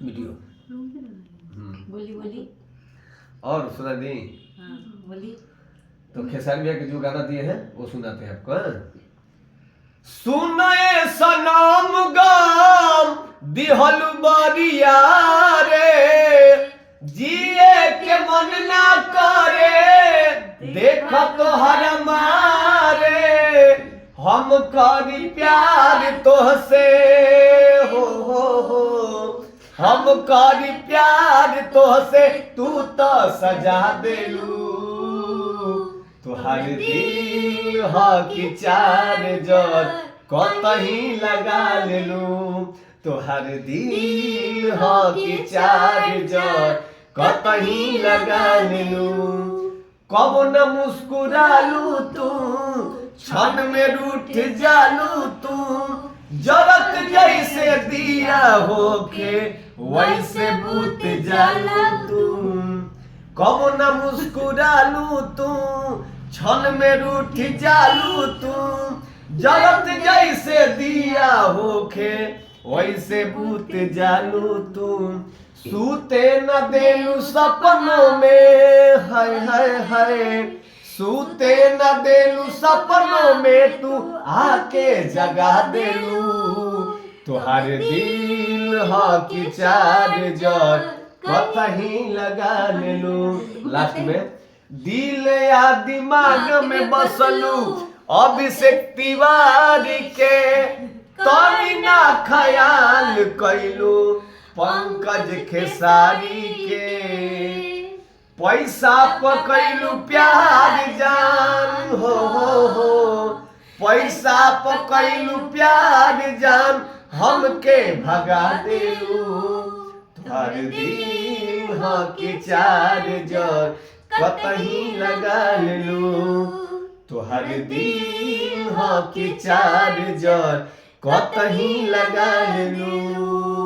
Video. बोली बोली और सुना दी। हाँ बोली। तो खेसारी भैया के जो गाना दिए हैं वो सुनाते हैं आपको। सुनाए सनम गाम दिहल बरिया रे, जिए के मन ना करे देख तोहर मारे, हम करी प्यार तोहसे हो हम करी प्यार तोहसे, तू तो सजा देलू, तुहार दिल ह कि चार जर कतही लगा लेलू, तुहार दिल ह कि चार जर कतही लगा लेलू, कब न मुस्कुरालू तू क्षण में रूठ जालू तू, जरत जैसे दिया होके वैसे बुत जालू तू, कब न मुस्कुरालू तू क्षण में रूठ जालू तू, जरत जैसे दिया होके वैसे बुत जालू तू, सूते न देलू सपनों में हाय हाय हाय, सूते न देलू सपनों में तू आके जगा देलू, तुहार दिल ह कि चार जर कतही लगा लेलू। लास्ट में दिल या दिमाग में बसलू अभिषेक तिवारी के, तनी ना ख्याल कैलू पंकज खेसारी के, पैसा पकैलू प्यार जान हो पैसा पकैलू प्यार जान, हमके भगा देलू, तुहार दिल ह कि चार जर कतही लगा लेलू, तुहार दिल ह कि चार जर कतही लगा लेलू।